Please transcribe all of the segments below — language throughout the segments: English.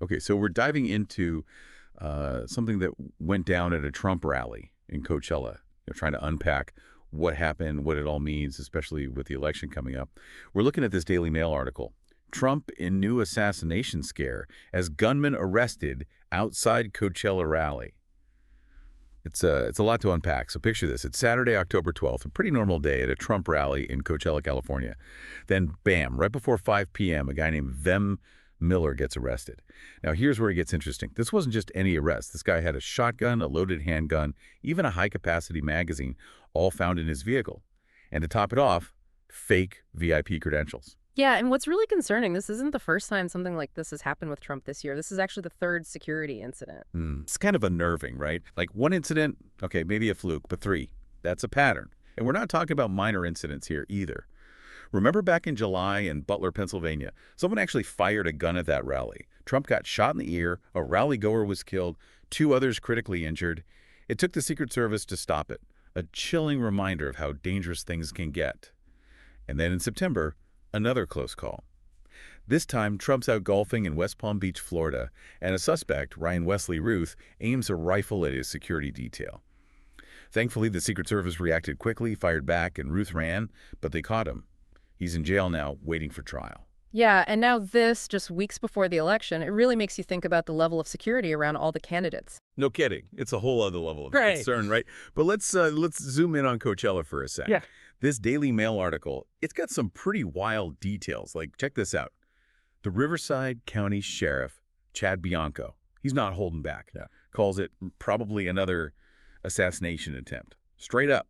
Okay, so we're diving into something that went down at a Trump rally in Coachella. Trying to unpack what happened, what it all means, especially with the election coming up. We're looking at this Daily Mail article. Trump in new assassination scare as gunman arrested outside Coachella rally. It's a lot to unpack, so picture this. It's Saturday, October 12th, a pretty normal day at a Trump rally in Coachella, California. Then, bam, right before 5 p.m., a guy named Vem Miller gets arrested. Now, here's where it gets interesting. This wasn't just any arrest. This guy had a shotgun, a loaded handgun, even a high-capacity magazine, all found in his vehicle. And to top it off, fake VIP credentials. Yeah, and what's really concerning, this isn't the first time something like this has happened with Trump this year. This is actually the third security incident. It's kind of unnerving, right? Like one incident, okay, maybe a fluke, but three, that's a pattern. And we're not talking about minor incidents here either. Remember back in July in Butler, Pennsylvania, someone actually fired a gun at that rally. Trump got shot in the ear, a rally-goer was killed, 2 others critically injured. It took the Secret Service to stop it, a chilling reminder of how dangerous things can get. And then in September, another close call. This time, Trump's out golfing in West Palm Beach, Florida, and a suspect, Ryan Wesley Ruth, aims a rifle at his security detail. Thankfully, the Secret Service reacted quickly, fired back, and Ruth ran, but they caught him. He's in jail now, waiting for trial. Yeah, and now this, just weeks before the election, it really makes you think about the level of security around all the candidates. No kidding. It's a whole other level of concern, right? But let's zoom in on Coachella for a sec. Yeah. This Daily Mail article, it's got some pretty wild details. Like, check this out. The Riverside County Sheriff, Chad Bianco, he's not holding back. Yeah. Calls it probably another assassination attempt. Straight up.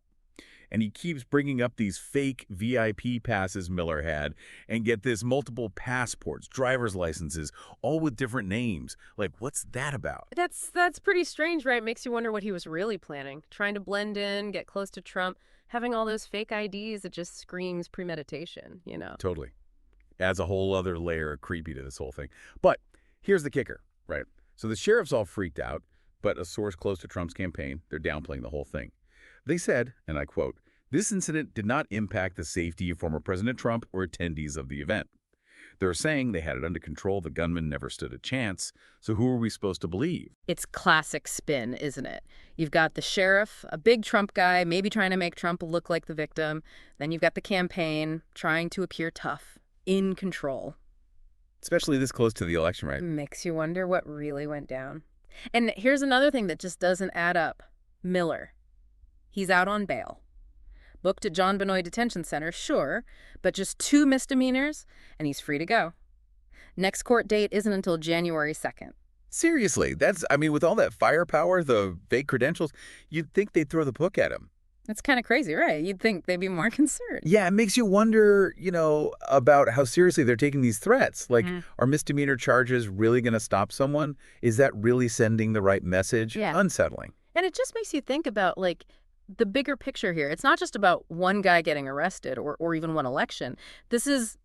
And he keeps bringing up these fake VIP passes Miller had, and get this, multiple passports, driver's licenses, all with different names. Like, what's that about? That's pretty strange, right? Makes you wonder what he was really planning. Trying to blend in, get close to Trump, having all those fake IDs, it just screams premeditation, you know? Totally. Adds a whole other layer of creepy to this whole thing. But here's the kicker, right? So the sheriff's all freaked out, but a source close to Trump's campaign, they're downplaying the whole thing. They said, and I quote, "This incident did not impact the safety of former President Trump or attendees of the event." They're saying they had it under control, the gunman never stood a chance, so who are we supposed to believe? It's classic spin, isn't it? You've got the sheriff, a big Trump guy, maybe trying to make Trump look like the victim. Then you've got the campaign, trying to appear tough, in control. Especially this close to the election, right? Makes you wonder what really went down. And here's another thing that just doesn't add up. Miller. He's out on bail. Booked at John Benoit Detention Center, sure, but just 2 misdemeanors, and he's free to go. Next court date isn't until January 2nd. Seriously, I mean, with all that firepower, the fake credentials, you'd think they'd throw the book at him. That's kind of crazy, right? You'd think they'd be more concerned. Yeah, it makes you wonder, about how seriously they're taking these threats. Like, are misdemeanor charges really going to stop someone? Is that really sending the right message? Yeah. Unsettling. And it just makes you think about, the bigger picture here. It's not just about one guy getting arrested or even one election. This is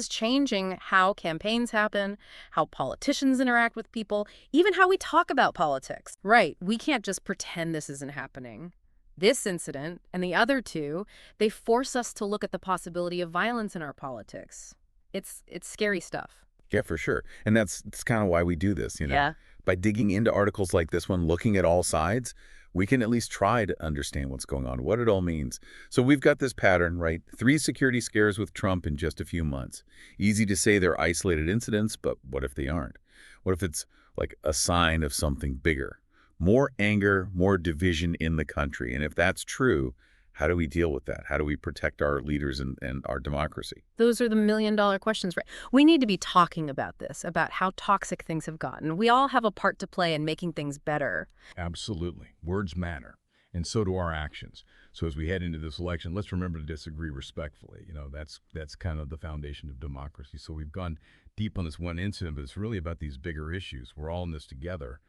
changing how campaigns happen, how politicians interact with people, even how we talk about politics. Right. We can't just pretend this isn't happening. This incident and the other 2, they force us to look at the possibility of violence in our politics. It's scary stuff. Yeah, for sure. And that's kind of why we do this, Yeah. By digging into articles like this one, looking at all sides, we can at least try to understand what's going on, what it all means. So we've got this pattern, right? 3 security scares with Trump in just a few months. Easy to say they're isolated incidents, but what if they aren't? What if it's like a sign of something bigger? More anger, more division in the country. And if that's true, how do we deal with that? How do we protect our leaders and our democracy? Those are the million-dollar questions, right? We need to be talking about this, about how toxic things have gotten. We all have a part to play in making things better. Absolutely. Words matter, and so do our actions. So as we head into this election, let's remember to disagree respectfully. That's kind of the foundation of democracy. So we've gone deep on this one incident, but it's really about these bigger issues. We're all in this together,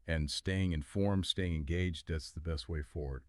and staying informed, staying engaged, that's the best way forward.